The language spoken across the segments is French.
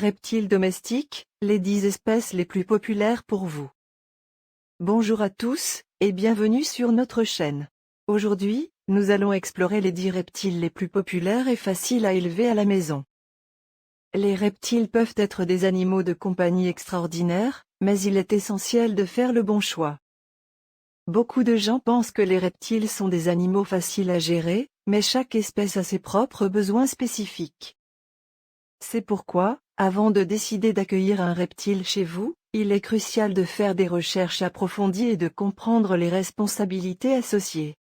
reptiles domestiques, les 10 espèces les plus populaires pour vous. Bonjour à tous, et bienvenue sur notre chaîne. Aujourd'hui, nous allons explorer les 10 reptiles les plus populaires et faciles à élever à la maison. Les reptiles peuvent être des animaux de compagnie extraordinaires, mais il est essentiel de faire le bon choix. Beaucoup de gens pensent que les reptiles sont des animaux faciles à gérer, mais chaque espèce a ses propres besoins spécifiques. C'est pourquoi, avant de décider d'accueillir un reptile chez vous, il est crucial de faire des recherches approfondies et de comprendre les responsabilités associées.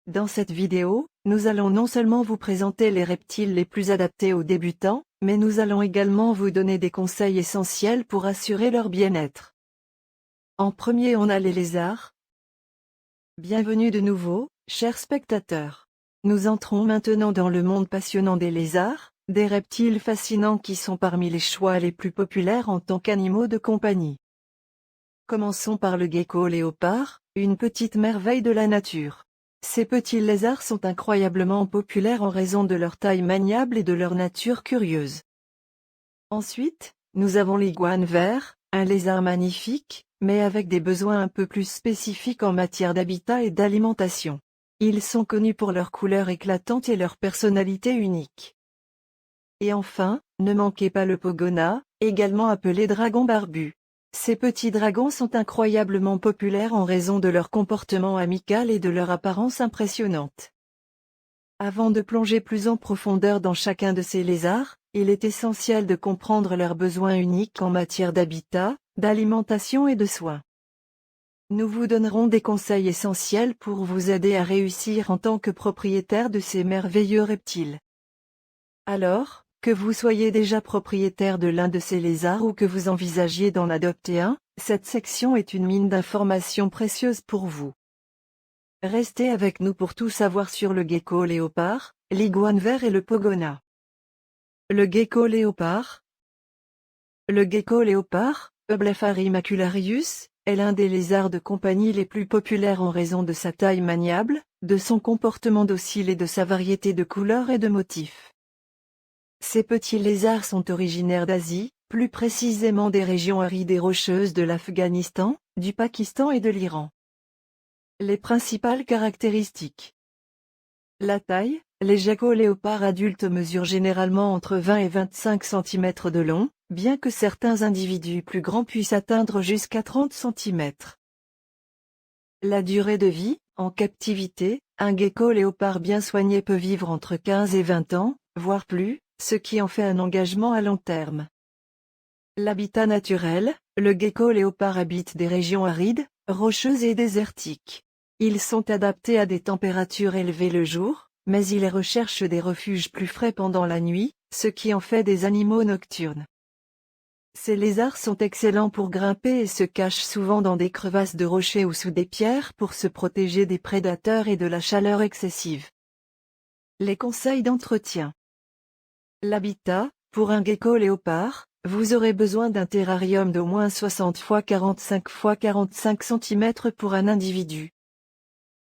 Dans cette vidéo, nous allons non seulement vous présenter les reptiles les plus adaptés aux débutants, mais nous allons également vous donner des conseils essentiels pour assurer leur bien-être. En premier, on a les lézards. Bienvenue de nouveau, chers spectateurs. Nous entrons maintenant dans le monde passionnant des lézards, des reptiles fascinants qui sont parmi les choix les plus populaires en tant qu'animaux de compagnie. Commençons par le gecko léopard, une petite merveille de la nature. Ces petits lézards sont incroyablement populaires en raison de leur taille maniable et de leur nature curieuse. Ensuite, nous avons l'iguane vert, un lézard magnifique, mais avec des besoins un peu plus spécifiques en matière d'habitat et d'alimentation. Ils sont connus pour leur couleur éclatante et leur personnalité unique. Et enfin, ne manquez pas le pogona, également appelé dragon barbu. Ces petits dragons sont incroyablement populaires en raison de leur comportement amical et de leur apparence impressionnante. Avant de plonger plus en profondeur dans chacun de ces lézards, il est essentiel de comprendre leurs besoins uniques en matière d'habitat, d'alimentation et de soins. Nous vous donnerons des conseils essentiels pour vous aider à réussir en tant que propriétaire de ces merveilleux reptiles. Alors, que vous soyez déjà propriétaire de l'un de ces lézards ou que vous envisagiez d'en adopter un, cette section est une mine d'informations précieuses pour vous. Restez avec nous pour tout savoir sur le gecko léopard, l'iguane vert et le pogona. Le gecko léopard. Le gecko léopard, Eublepharis macularius, est l'un des lézards de compagnie les plus populaires en raison de sa taille maniable, de son comportement docile et de sa variété de couleurs et de motifs. Ces petits lézards sont originaires d'Asie, plus précisément des régions arides et rocheuses de l'Afghanistan, du Pakistan et de l'Iran. Les principales caractéristiques. La taille, les geckos léopards adultes mesurent généralement entre 20 et 25 cm de long, bien que certains individus plus grands puissent atteindre jusqu'à 30 cm. La durée de vie, en captivité, un gecko léopard bien soigné peut vivre entre 15 et 20 ans, voire plus, ce qui en fait un engagement à long terme. L'habitat naturel, le gecko léopard habite des régions arides, rocheuses et désertiques. Ils sont adaptés à des températures élevées le jour, mais ils recherchent des refuges plus frais pendant la nuit, ce qui en fait des animaux nocturnes. Ces lézards sont excellents pour grimper et se cachent souvent dans des crevasses de rochers ou sous des pierres pour se protéger des prédateurs et de la chaleur excessive. Les conseils d'entretien. L'habitat, pour un gecko léopard, vous aurez besoin d'un terrarium d'au moins 60 x 45 x 45 cm pour un individu.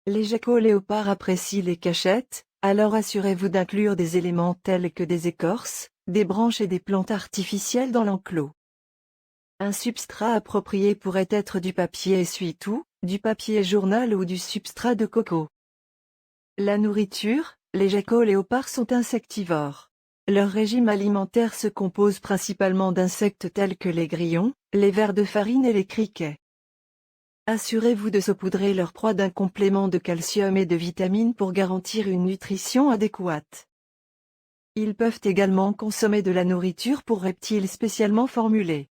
Les geckos léopards apprécient les cachettes, alors assurez-vous d'inclure des éléments tels que des écorces, des branches et des plantes artificielles dans l'enclos. Un substrat approprié pourrait être du papier essuie-tout, du papier journal ou du substrat de coco. La nourriture, les geckos léopards sont insectivores. Leur régime alimentaire se compose principalement d'insectes tels que les grillons, les vers de farine et les criquets. Assurez-vous de saupoudrer leur proie d'un complément de calcium et de vitamines pour garantir une nutrition adéquate. Ils peuvent également consommer de la nourriture pour reptiles spécialement formulée.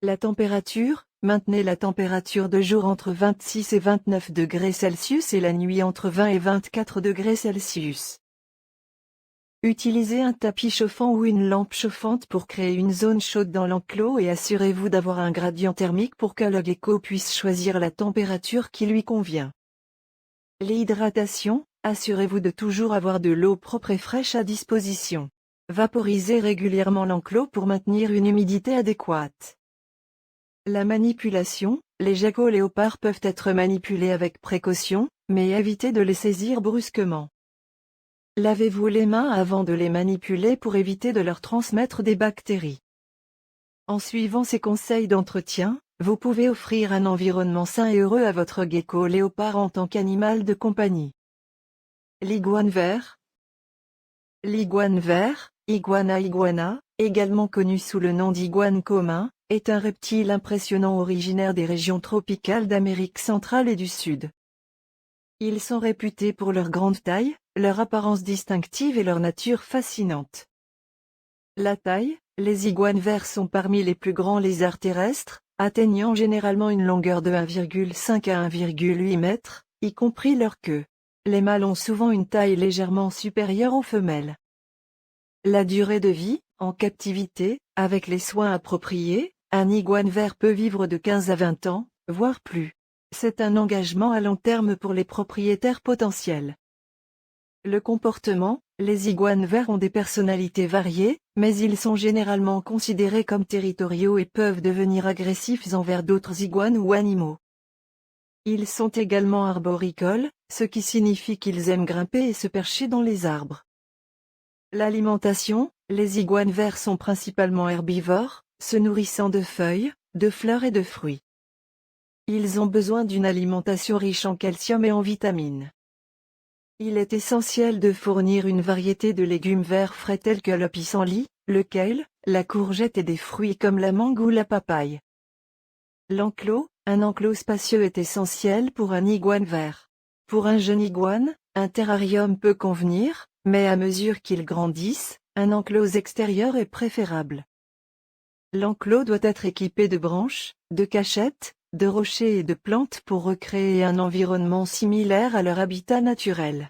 La température, maintenez la température de jour entre 26 et 29 degrés Celsius et la nuit entre 20 et 24 degrés Celsius. Utilisez un tapis chauffant ou une lampe chauffante pour créer une zone chaude dans l'enclos et assurez-vous d'avoir un gradient thermique pour que le gecko puisse choisir la température qui lui convient. L'hydratation, assurez-vous de toujours avoir de l'eau propre et fraîche à disposition. Vaporisez régulièrement l'enclos pour maintenir une humidité adéquate. La manipulation, les geckos léopards peuvent être manipulés avec précaution, mais évitez de les saisir brusquement. lavez-vous les mains avant de les manipuler pour éviter de leur transmettre des bactéries. En suivant ces conseils d'entretien, vous pouvez offrir un environnement sain et heureux à votre gecko léopard en tant qu'animal de compagnie. L'iguane vert. L'iguane vert, Iguana iguana, également connu sous le nom d'iguane commun, est un reptile impressionnant originaire des régions tropicales d'Amérique centrale et du Sud. Ils sont réputés pour leur grande taille, leur apparence distinctive et leur nature fascinante. La taille, les iguanes verts sont parmi les plus grands lézards terrestres, atteignant généralement une longueur de 1,5 à 1,8 mètres, y compris leur queue. Les mâles ont souvent une taille légèrement supérieure aux femelles. La durée de vie, en captivité, avec les soins appropriés, un iguane vert peut vivre de 15 à 20 ans, voire plus. C'est un engagement à long terme pour les propriétaires potentiels. Le comportement, les iguanes verts ont des personnalités variées, mais ils sont généralement considérés comme territoriaux et peuvent devenir agressifs envers d'autres iguanes ou animaux. Ils sont également arboricoles, ce qui signifie qu'ils aiment grimper et se percher dans les arbres. L'alimentation, les iguanes verts sont principalement herbivores, se nourrissant de feuilles, de fleurs et de fruits. Ils ont besoin d'une alimentation riche en calcium et en vitamines. Il est essentiel de fournir une variété de légumes verts frais tels que le pissenlit, le kale, la courgette et des fruits comme la mangue ou la papaye. L'enclos, un enclos spacieux est essentiel pour un iguane vert. Pour un jeune iguane, un terrarium peut convenir, mais à mesure qu'ils grandissent, un enclos extérieur est préférable. L'enclos doit être équipé de branches, de cachettes, de rochers et de plantes pour recréer un environnement similaire à leur habitat naturel.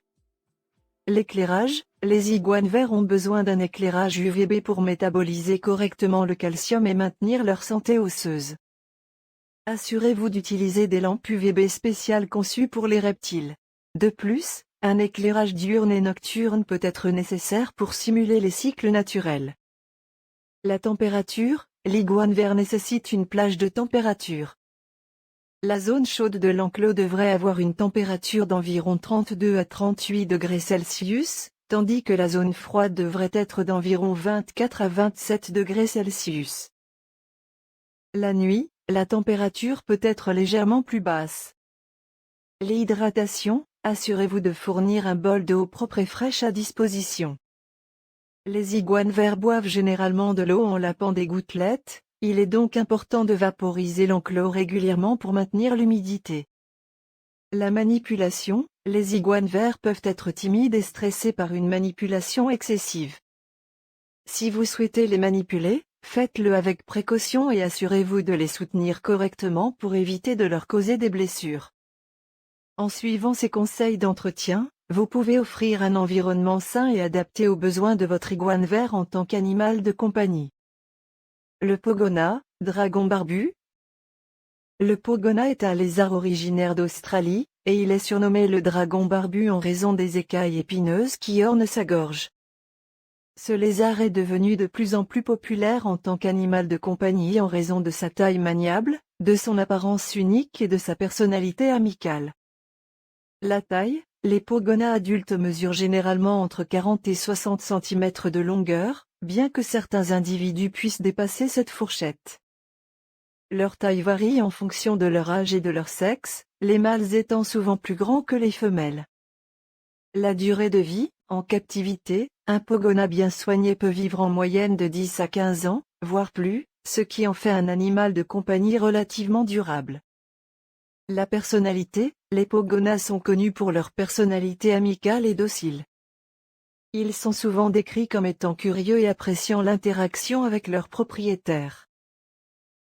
L'éclairage, les iguanes verts ont besoin d'un éclairage UVB pour métaboliser correctement le calcium et maintenir leur santé osseuse. Assurez-vous d'utiliser des lampes UVB spéciales conçues pour les reptiles. De plus, un éclairage diurne et nocturne peut être nécessaire pour simuler les cycles naturels. La température, l'iguane vert nécessite une plage de température. La zone chaude de l'enclos devrait avoir une température d'environ 32 à 38 degrés Celsius, tandis que la zone froide devrait être d'environ 24 à 27 degrés Celsius. La nuit, la température peut être légèrement plus basse. L'hydratation, assurez-vous de fournir un bol d'eau propre et fraîche à disposition. Les iguanes verts boivent généralement de l'eau en lapant des gouttelettes, il est donc important de vaporiser l'enclos régulièrement pour maintenir l'humidité. La manipulation, les iguanes verts peuvent être timides et stressés par une manipulation excessive. Si vous souhaitez les manipuler, faites-le avec précaution et assurez-vous de les soutenir correctement pour éviter de leur causer des blessures. En suivant ces conseils d'entretien, vous pouvez offrir un environnement sain et adapté aux besoins de votre iguane vert en tant qu'animal de compagnie. Le pogona, dragon barbu. Le pogona est un lézard originaire d'Australie, et il est surnommé le dragon barbu en raison des écailles épineuses qui ornent sa gorge. Ce lézard est devenu de plus en plus populaire en tant qu'animal de compagnie en raison de sa taille maniable, de son apparence unique et de sa personnalité amicale. La taille, les pogonas adultes mesurent généralement entre 40 et 60 cm de longueur, bien que certains individus puissent dépasser cette fourchette. Leur taille varie en fonction de leur âge et de leur sexe, les mâles étant souvent plus grands que les femelles. La durée de vie, en captivité, un pogona bien soigné peut vivre en moyenne de 10 à 15 ans, voire plus, ce qui en fait un animal de compagnie relativement durable. La personnalité, les pogonas sont connus pour leur personnalité amicale et docile. Ils sont souvent décrits comme étant curieux et appréciant l'interaction avec leurs propriétaires.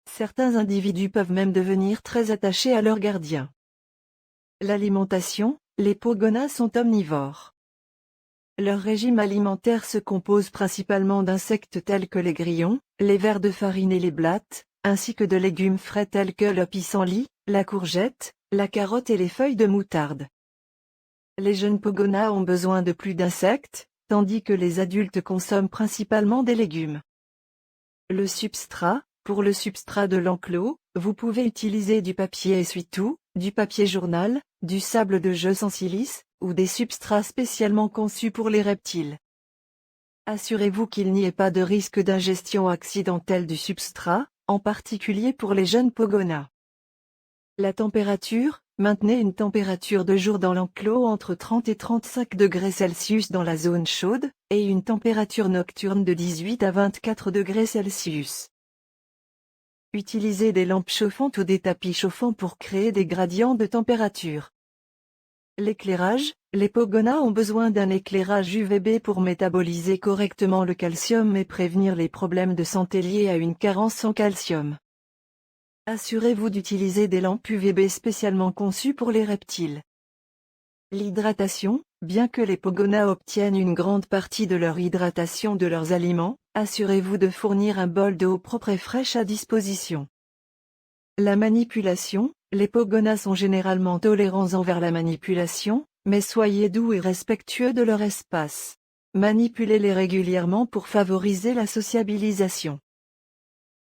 Certains individus peuvent même devenir très attachés à leur gardien. L'alimentation, les pogonas sont omnivores. Leur régime alimentaire se compose principalement d'insectes tels que les grillons, les vers de farine et les blattes, ainsi que de légumes frais tels que le pissenlit, la courgette, la carotte et les feuilles de moutarde. Les jeunes pogonas ont besoin de plus d'insectes, tandis que les adultes consomment principalement des légumes. Le substrat, pour le substrat de l'enclos, vous pouvez utiliser du papier essuie-tout, du papier journal, du sable de jeu sans silice, ou des substrats spécialement conçus pour les reptiles. Assurez-vous qu'il n'y ait pas de risque d'ingestion accidentelle du substrat, en particulier pour les jeunes pogonas. La température, maintenez une température de jour dans l'enclos entre 30 et 35 degrés Celsius dans la zone chaude, et une température nocturne de 18 à 24 degrés Celsius. Utilisez des lampes chauffantes ou des tapis chauffants pour créer des gradients de température. L'éclairage, les pogonas ont besoin d'un éclairage UVB pour métaboliser correctement le calcium et prévenir les problèmes de santé liés à une carence en calcium. Assurez-vous d'utiliser des lampes UVB spécialement conçues pour les reptiles. L'hydratation, bien que les pogonas obtiennent une grande partie de leur hydratation de leurs aliments, assurez-vous de fournir un bol d'eau propre et fraîche à disposition. La manipulation, les pogonas sont généralement tolérants envers la manipulation, mais soyez doux et respectueux de leur espace. Manipulez-les régulièrement pour favoriser la sociabilisation.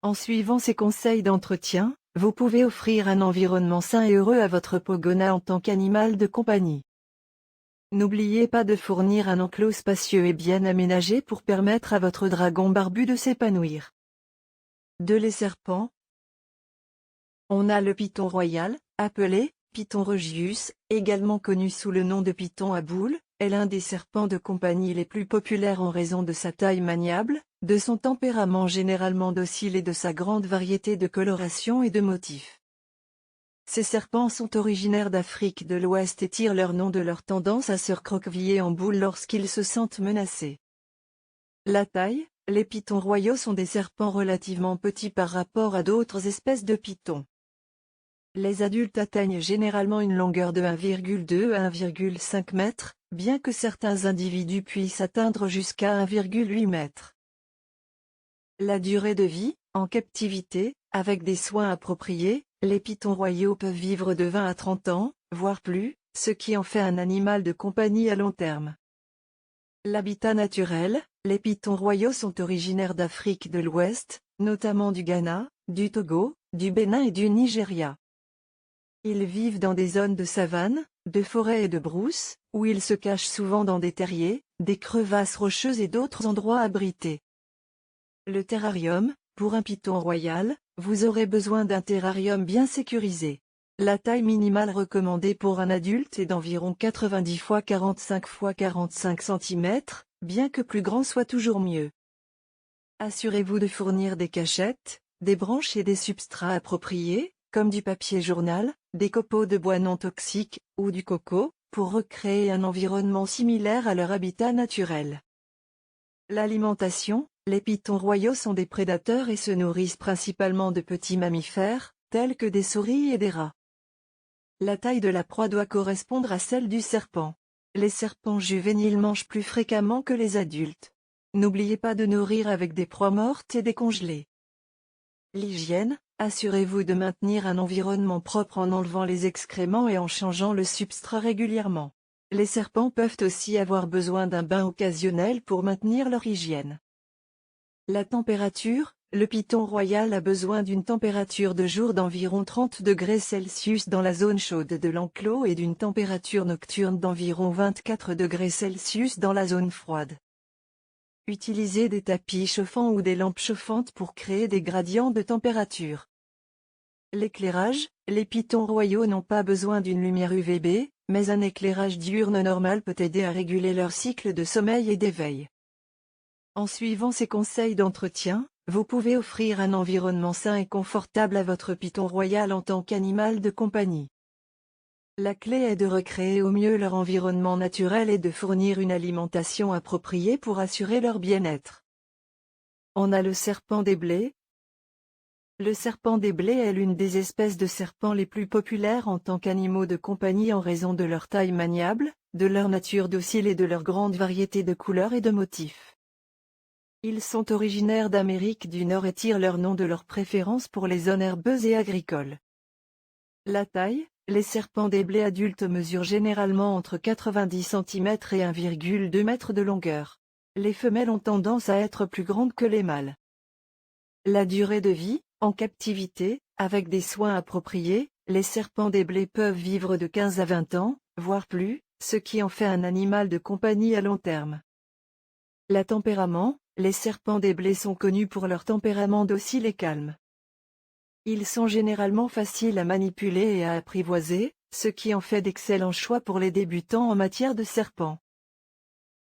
En suivant ces conseils d'entretien, vous pouvez offrir un environnement sain et heureux à votre pogona en tant qu'animal de compagnie. N'oubliez pas de fournir un enclos spacieux et bien aménagé pour permettre à votre dragon barbu de s'épanouir. Les serpents. On a le python royal, appelé Python regius, également connu sous le nom de python à boules, est l'un des serpents de compagnie les plus populaires en raison de sa taille maniable, de son tempérament généralement docile et de sa grande variété de colorations et de motifs. Ces serpents sont originaires d'Afrique de l'Ouest et tirent leur nom de leur tendance à se recroqueviller en boule lorsqu'ils se sentent menacés. La taille, les pythons royaux sont des serpents relativement petits par rapport à d'autres espèces de pythons. Les adultes atteignent généralement une longueur de 1,2 à 1,5 mètres, bien que certains individus puissent atteindre jusqu'à 1,8 mètres. La durée de vie, en captivité, avec des soins appropriés, les pythons royaux peuvent vivre de 20 à 30 ans, voire plus, ce qui en fait un animal de compagnie à long terme. L'habitat naturel, les pythons royaux sont originaires d'Afrique de l'Ouest, notamment du Ghana, du Togo, du Bénin et du Nigeria. Ils vivent dans des zones de savane, de forêt et de brousse, où ils se cachent souvent dans des terriers, des crevasses rocheuses et d'autres endroits abrités. Le terrarium, pour un python royal, vous aurez besoin d'un terrarium bien sécurisé. La taille minimale recommandée pour un adulte est d'environ 90 x 45 x 45 cm, bien que plus grand soit toujours mieux. Assurez-vous de fournir des cachettes, des branches et des substrats appropriés, comme du papier journal, des copeaux de bois non toxiques, ou du coco, pour recréer un environnement similaire à leur habitat naturel. L'alimentation, les pythons royaux sont des prédateurs et se nourrissent principalement de petits mammifères, tels que des souris et des rats. La taille de la proie doit correspondre à celle du serpent. Les serpents juvéniles mangent plus fréquemment que les adultes. N'oubliez pas de nourrir avec des proies mortes et décongelées. L'hygiène, assurez-vous de maintenir un environnement propre en enlevant les excréments et en changeant le substrat régulièrement. Les serpents peuvent aussi avoir besoin d'un bain occasionnel pour maintenir leur hygiène. La température, le python royal a besoin d'une température de jour d'environ 30 degrés Celsius dans la zone chaude de l'enclos et d'une température nocturne d'environ 24 degrés Celsius dans la zone froide. Utilisez des tapis chauffants ou des lampes chauffantes pour créer des gradients de température. L'éclairage, les pythons royaux n'ont pas besoin d'une lumière UVB, mais un éclairage diurne normal peut aider à réguler leur cycle de sommeil et d'éveil. En suivant ces conseils d'entretien, vous pouvez offrir un environnement sain et confortable à votre python royal en tant qu'animal de compagnie. La clé est de recréer au mieux leur environnement naturel et de fournir une alimentation appropriée pour assurer leur bien-être. On a le serpent des blés. Le serpent des blés est l'une des espèces de serpents les plus populaires en tant qu'animaux de compagnie en raison de leur taille maniable, de leur nature docile et de leur grande variété de couleurs et de motifs. Ils sont originaires d'Amérique du Nord et tirent leur nom de leur préférence pour les zones herbeuses et agricoles. La taille, les serpents des blés adultes mesurent généralement entre 90 cm et 1,2 m de longueur. Les femelles ont tendance à être plus grandes que les mâles. La durée de vie, en captivité, avec des soins appropriés, les serpents des blés peuvent vivre de 15 à 20 ans, voire plus, ce qui en fait un animal de compagnie à long terme. La tempérament, les serpents des blés sont connus pour leur tempérament docile et calme. Ils sont généralement faciles à manipuler et à apprivoiser, ce qui en fait d'excellents choix pour les débutants en matière de serpents.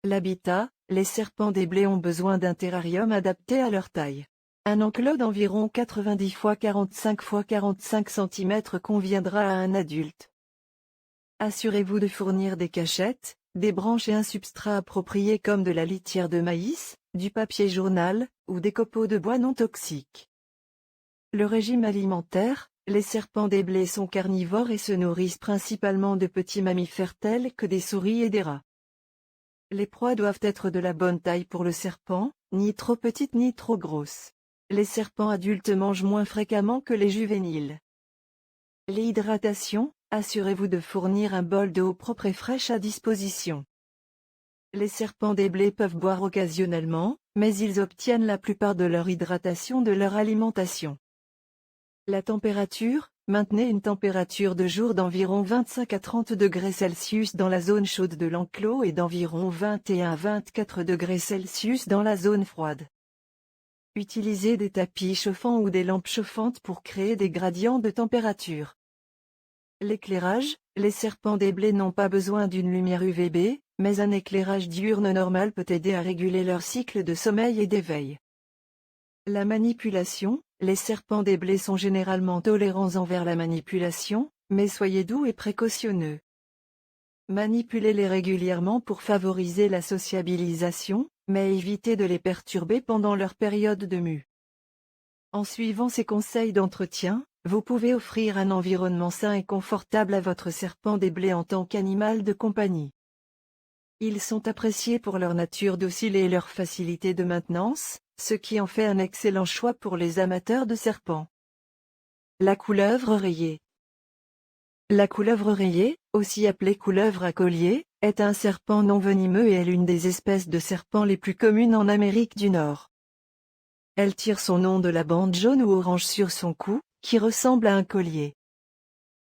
L'habitat, les serpents des blés ont besoin d'un terrarium adapté à leur taille. Un enclos d'environ 90 x 45 x 45 cm conviendra à un adulte. Assurez-vous de fournir des cachettes, des branches et un substrat approprié comme de la litière de maïs, du papier journal, ou des copeaux de bois non toxiques. Le régime alimentaire, les serpents des blés sont carnivores et se nourrissent principalement de petits mammifères tels que des souris et des rats. Les proies doivent être de la bonne taille pour le serpent, ni trop petites ni trop grosses. Les serpents adultes mangent moins fréquemment que les juvéniles. L'hydratation, assurez-vous de fournir un bol d'eau propre et fraîche à disposition. Les serpents des blés peuvent boire occasionnellement, mais ils obtiennent la plupart de leur hydratation de leur alimentation. La température, maintenez une température de jour d'environ 25 à 30 degrés Celsius dans la zone chaude de l'enclos et d'environ 21 à 24 degrés Celsius dans la zone froide. Utilisez des tapis chauffants ou des lampes chauffantes pour créer des gradients de température. L'éclairage, les serpents des blés n'ont pas besoin d'une lumière UVB, mais un éclairage diurne normal peut aider à réguler leur cycle de sommeil et d'éveil. La manipulation, les serpents des blés sont généralement tolérants envers la manipulation, mais soyez doux et précautionneux. Manipulez-les régulièrement pour favoriser la sociabilisation, mais évitez de les perturber pendant leur période de mue. En suivant ces conseils d'entretien, vous pouvez offrir un environnement sain et confortable à votre serpent des blés en tant qu'animal de compagnie. Ils sont appréciés pour leur nature docile et leur facilité de maintenance, ce qui en fait un excellent choix pour les amateurs de serpents. La couleuvre rayée. La couleuvre rayée, aussi appelée couleuvre à collier, est un serpent non venimeux et est l'une des espèces de serpents les plus communes en Amérique du Nord. Elle tire son nom de la bande jaune ou orange sur son cou, qui ressemble à un collier.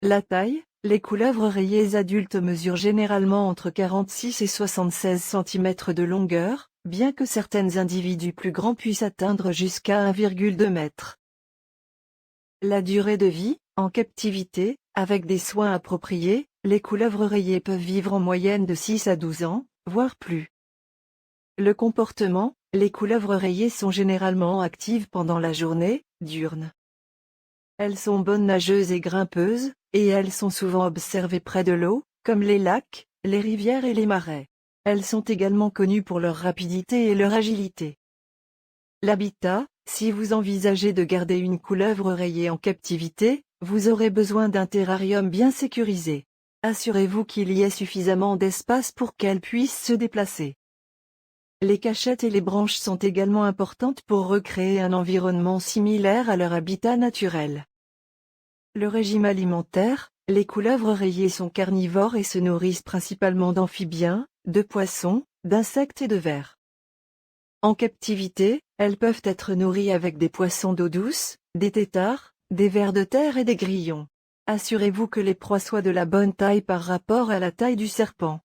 La taille, les couleuvres rayées adultes mesurent généralement entre 46 et 76 cm de longueur, bien que certains individus plus grands puissent atteindre jusqu'à 1,2 m. La durée de vie, en captivité, avec des soins appropriés, les couleuvres rayées peuvent vivre en moyenne de 6 à 12 ans, voire plus. Le comportement, les couleuvres rayées sont généralement actives pendant la journée, diurne. Elles sont bonnes nageuses et grimpeuses, et elles sont souvent observées près de l'eau, comme les lacs, les rivières et les marais. Elles sont également connues pour leur rapidité et leur agilité. L'habitat, si vous envisagez de garder une couleuvre rayée en captivité, vous aurez besoin d'un terrarium bien sécurisé. Assurez-vous qu'il y ait suffisamment d'espace pour qu'elle puisse se déplacer. Les cachettes et les branches sont également importantes pour recréer un environnement similaire à leur habitat naturel. Le régime alimentaire, les couleuvres rayées sont carnivores et se nourrissent principalement d'amphibiens, de poissons, d'insectes et de vers. En captivité, elles peuvent être nourries avec des poissons d'eau douce, des têtards, des vers de terre et des grillons. Assurez-vous que les proies soient de la bonne taille par rapport à la taille du serpent.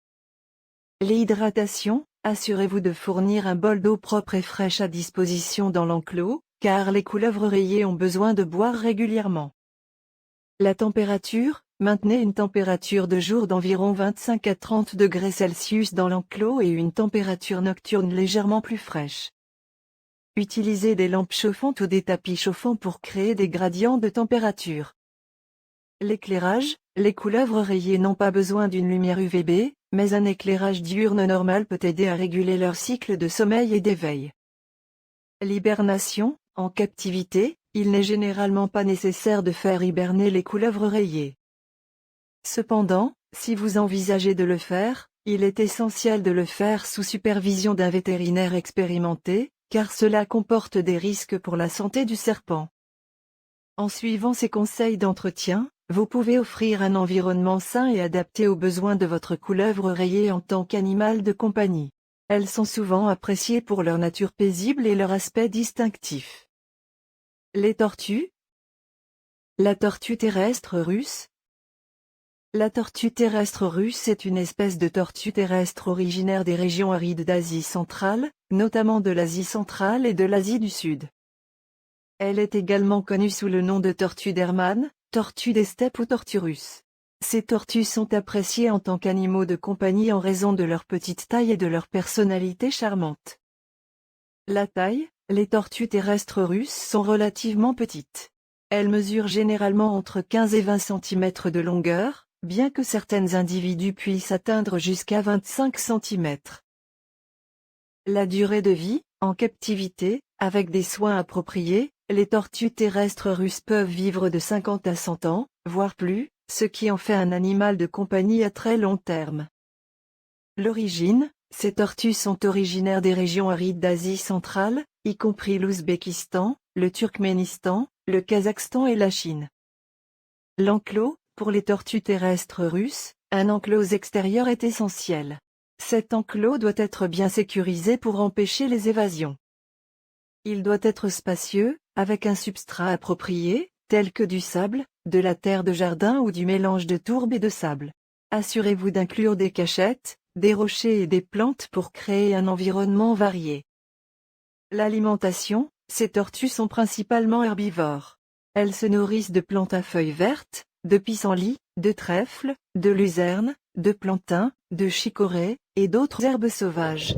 L'hydratation, assurez-vous de fournir un bol d'eau propre et fraîche à disposition dans l'enclos, car les couleuvres rayées ont besoin de boire régulièrement. La température, maintenez une température de jour d'environ 25 à 30 degrés Celsius dans l'enclos et une température nocturne légèrement plus fraîche. Utilisez des lampes chauffantes ou des tapis chauffants pour créer des gradients de température. L'éclairage, les couleuvres rayées n'ont pas besoin d'une lumière UVB, mais un éclairage diurne normal peut aider à réguler leur cycle de sommeil et d'éveil. L'hibernation, en captivité, il n'est généralement pas nécessaire de faire hiberner les couleuvres rayées. Cependant, si vous envisagez de le faire, il est essentiel de le faire sous supervision d'un vétérinaire expérimenté, car cela comporte des risques pour la santé du serpent. En suivant ces conseils d'entretien, vous pouvez offrir un environnement sain et adapté aux besoins de votre couleuvre rayée en tant qu'animal de compagnie. Elles sont souvent appréciées pour leur nature paisible et leur aspect distinctif. Les tortues. La tortue terrestre russe. La tortue terrestre russe est une espèce de tortue terrestre originaire des régions arides d'Asie centrale, notamment de l'Asie centrale et de l'Asie du Sud. Elle est également connue sous le nom de tortue d'Hermann, tortue des steppes ou tortue russe. Ces tortues sont appréciées en tant qu'animaux de compagnie en raison de leur petite taille et de leur personnalité charmante. La taille, les tortues terrestres russes sont relativement petites. Elles mesurent généralement entre 15 et 20 cm de longueur, bien que certains individus puissent atteindre jusqu'à 25 cm. La durée de vie, en captivité, avec des soins appropriés, les tortues terrestres russes peuvent vivre de 50 à 100 ans, voire plus, ce qui en fait un animal de compagnie à très long terme. L'origine, ces tortues sont originaires des régions arides d'Asie centrale, y compris l'Ouzbékistan, le Turkménistan, le Kazakhstan et la Chine. L'enclos, pour les tortues terrestres russes, un enclos extérieur est essentiel. Cet enclos doit être bien sécurisé pour empêcher les évasions. Il doit être spacieux, avec un substrat approprié, tel que du sable, de la terre de jardin ou du mélange de tourbe et de sable. Assurez-vous d'inclure des cachettes, des rochers et des plantes pour créer un environnement varié. L'alimentation, ces tortues sont principalement herbivores. Elles se nourrissent de plantes à feuilles vertes, de pissenlits, de trèfles, de luzernes, de plantains, de chicorées, et d'autres herbes sauvages.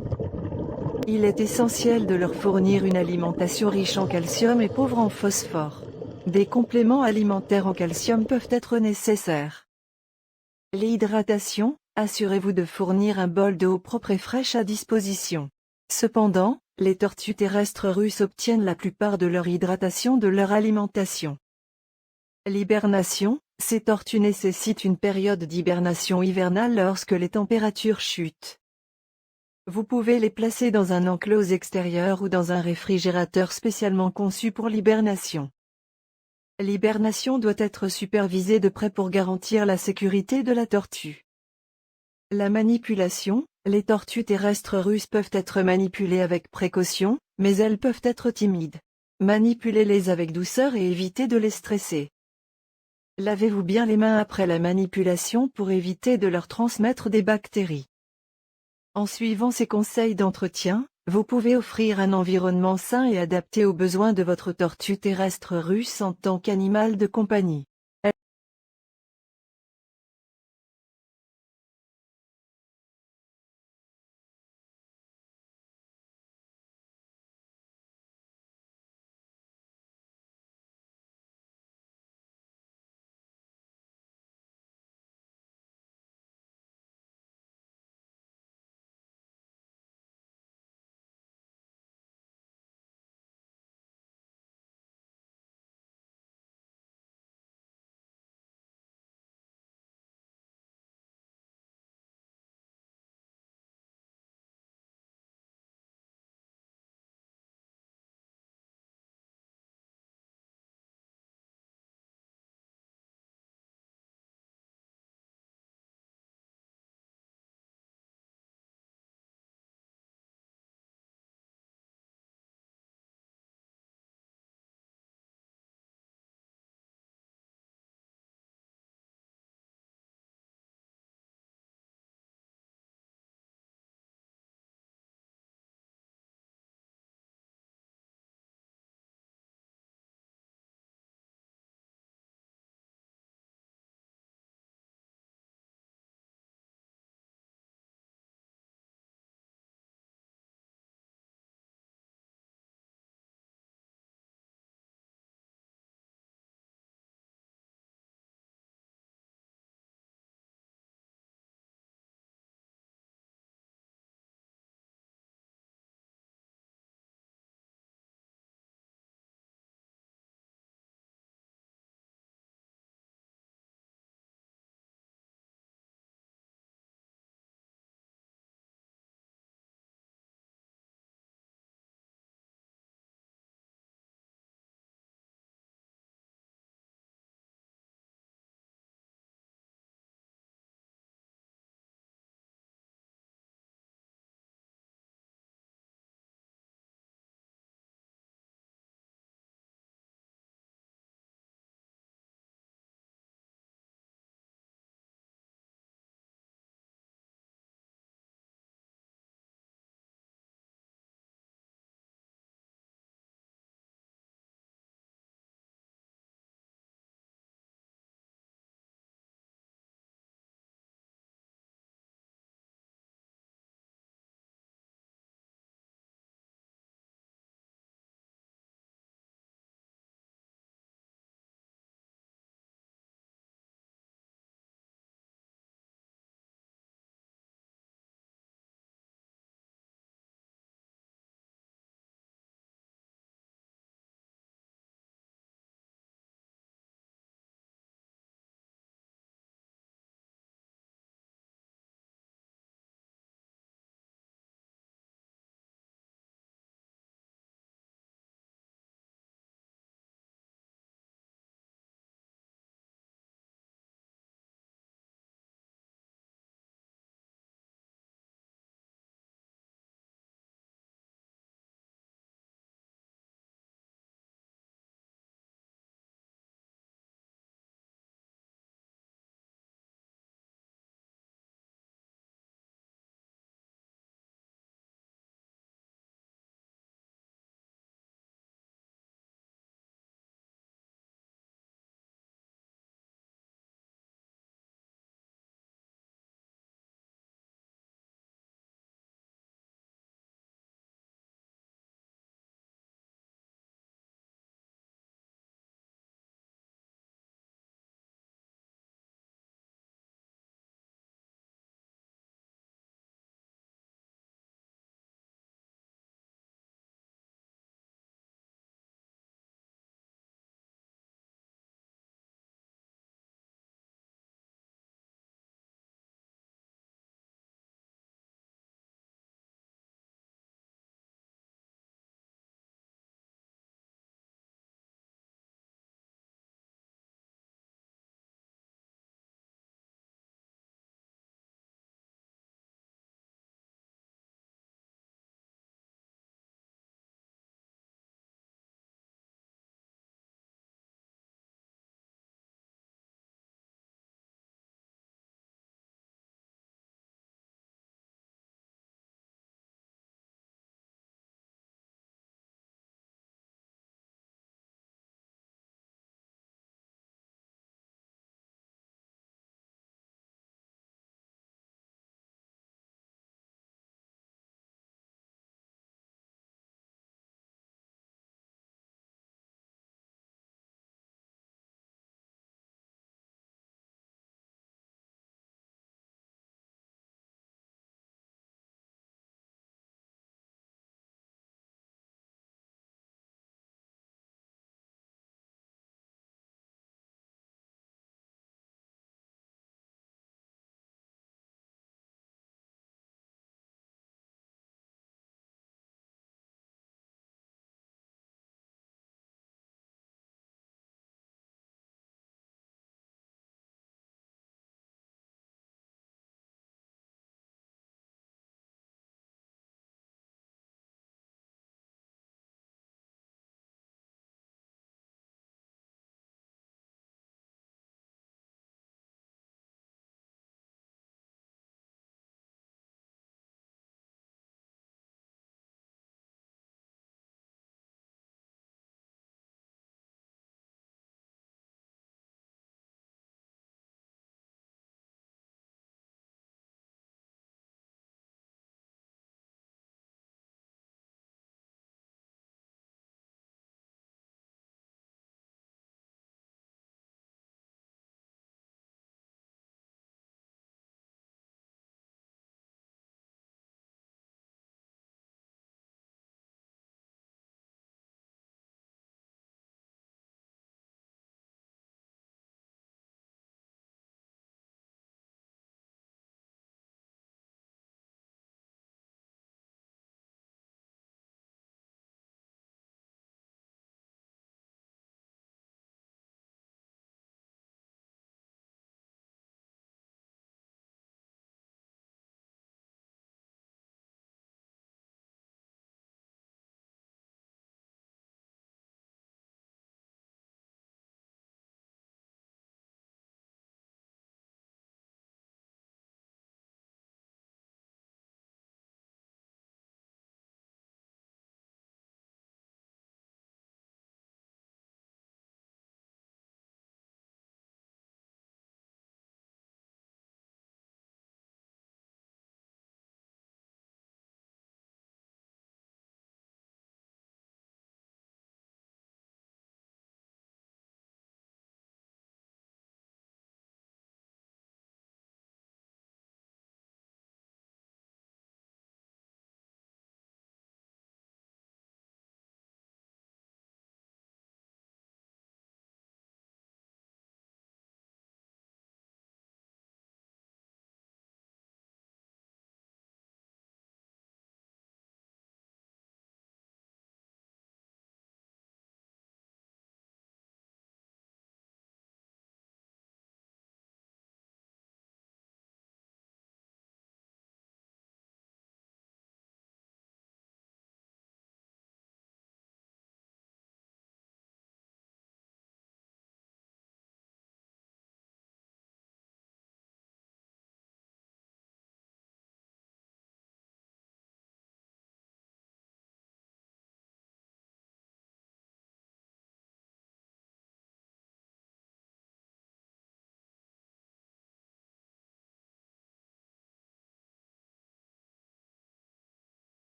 Il est essentiel de leur fournir une alimentation riche en calcium et pauvre en phosphore. Des compléments alimentaires en calcium peuvent être nécessaires. L'hydratation, assurez-vous de fournir un bol d'eau propre et fraîche à disposition. Cependant, les tortues terrestres russes obtiennent la plupart de leur hydratation de leur alimentation. L'hibernation, ces tortues nécessitent une période d'hibernation hivernale lorsque les températures chutent. Vous pouvez les placer dans un enclos extérieur ou dans un réfrigérateur spécialement conçu pour l'hibernation. L'hibernation doit être supervisée de près pour garantir la sécurité de la tortue. La manipulation, les tortues terrestres russes peuvent être manipulées avec précaution, mais elles peuvent être timides. Manipulez-les avec douceur et évitez de les stresser. Lavez-vous bien les mains après la manipulation pour éviter de leur transmettre des bactéries. En suivant ces conseils d'entretien, vous pouvez offrir un environnement sain et adapté aux besoins de votre tortue terrestre russe en tant qu'animal de compagnie.